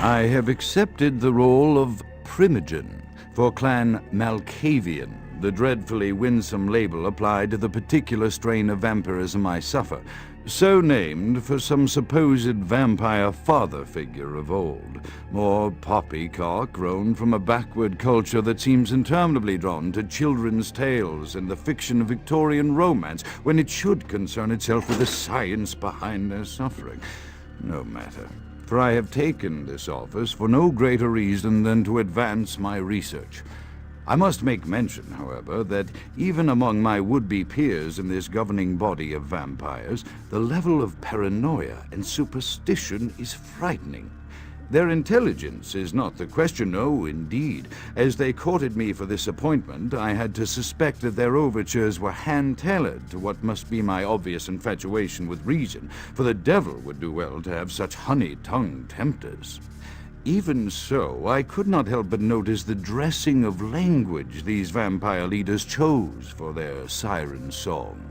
I have accepted the role of Primogen for Clan Malkavian, the dreadfully winsome label applied to the particular strain of vampirism I suffer, so named for some supposed vampire father figure of old, more poppycock grown from a backward culture that seems interminably drawn to children's tales and the fiction of Victorian romance when it should concern itself with the science behind their suffering. No matter, for I have taken this office for no greater reason than to advance my research. I must make mention, however, that even among my would-be peers in this governing body of vampires, the level of paranoia and superstition is frightening. Their intelligence is not the question, no, indeed. As they courted me for this appointment, I had to suspect that their overtures were hand-tailored to what must be my obvious infatuation with reason, for the devil would do well to have such honey-tongued tempters. Even so, I could not help but notice the dressing of language these vampire leaders chose for their siren song.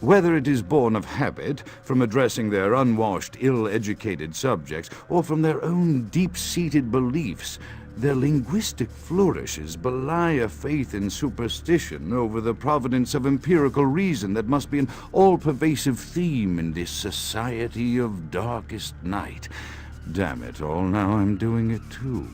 Whether it is born of habit, from addressing their unwashed, ill-educated subjects, or from their own deep-seated beliefs, their linguistic flourishes belie a faith in superstition over the providence of empirical reason that must be an all-pervasive theme in this society of darkest night. Damn it all, now I'm doing it too.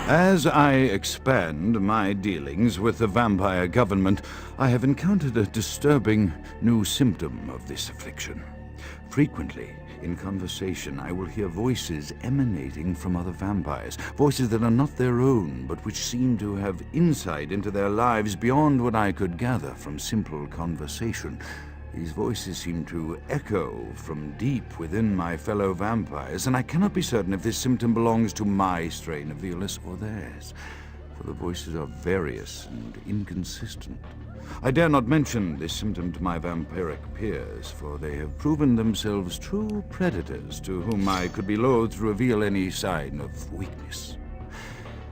As I expand my dealings with the vampire government, I have encountered a disturbing new symptom of this affliction. Frequently, in conversation, I will hear voices emanating from other vampires, voices that are not their own, but which seem to have insight into their lives beyond what I could gather from simple conversation. These voices seem to echo from deep within my fellow vampires, and I cannot be certain if this symptom belongs to my strain of the illness or theirs, for the voices are various and inconsistent. I dare not mention this symptom to my vampiric peers, for they have proven themselves true predators to whom I could be loath to reveal any sign of weakness.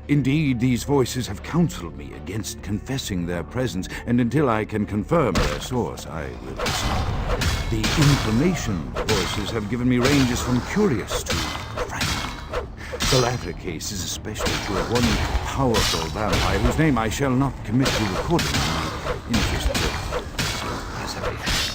Indeed, these voices have counseled me against confessing their presence, and until I can confirm their source, I will listen. The information voices have given me ranges from curious to frightening. The latter case is especially true of one powerful vampire whose name I shall not commit to recording in the interests of preservation.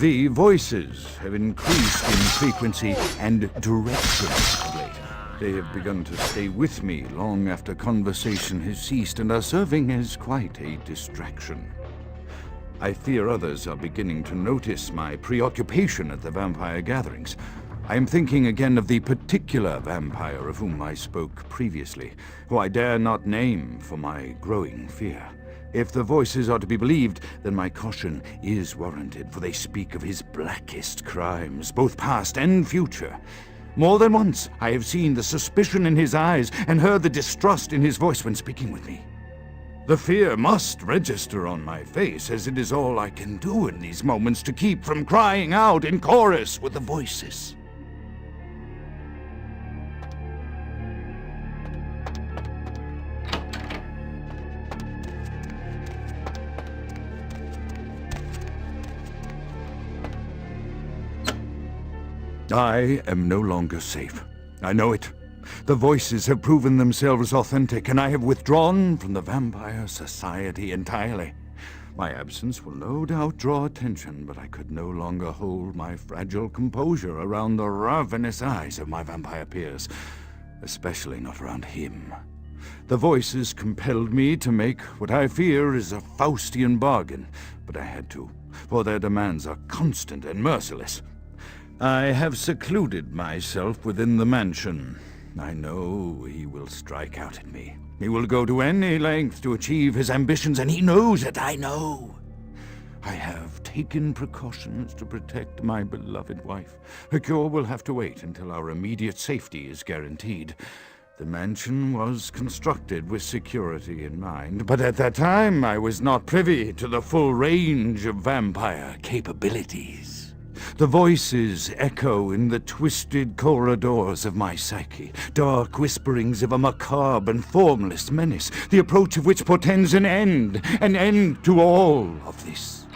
The voices have increased in frequency and direction of late. They have begun to stay with me long after conversation has ceased and are serving as quite a distraction. I fear others are beginning to notice my preoccupation at the vampire gatherings. I am thinking again of the particular vampire of whom I spoke previously, who I dare not name for my growing fear. If the voices are to be believed, then my caution is warranted, for they speak of his blackest crimes, both past and future. More than once I have seen the suspicion in his eyes and heard the distrust in his voice when speaking with me. The fear must register on my face, as it is all I can do in these moments to keep from crying out in chorus with the voices. I am no longer safe. I know it. The voices have proven themselves authentic, and I have withdrawn from the Vampire Society entirely. My absence will no doubt draw attention, but I could no longer hold my fragile composure around the ravenous eyes of my vampire peers, especially not around him. The voices compelled me to make what I fear is a Faustian bargain, but I had to, for their demands are constant and merciless. I have secluded myself within the mansion. I know he will strike out at me. He will go to any length to achieve his ambitions, and he knows it, I know. I have taken precautions to protect my beloved wife. Her cure will have to wait until our immediate safety is guaranteed. The mansion was constructed with security in mind, but at that time I was not privy to the full range of vampire capabilities. The voices echo in the twisted corridors of my psyche, dark whisperings of a macabre and formless menace, the approach of which portends an end to all of this.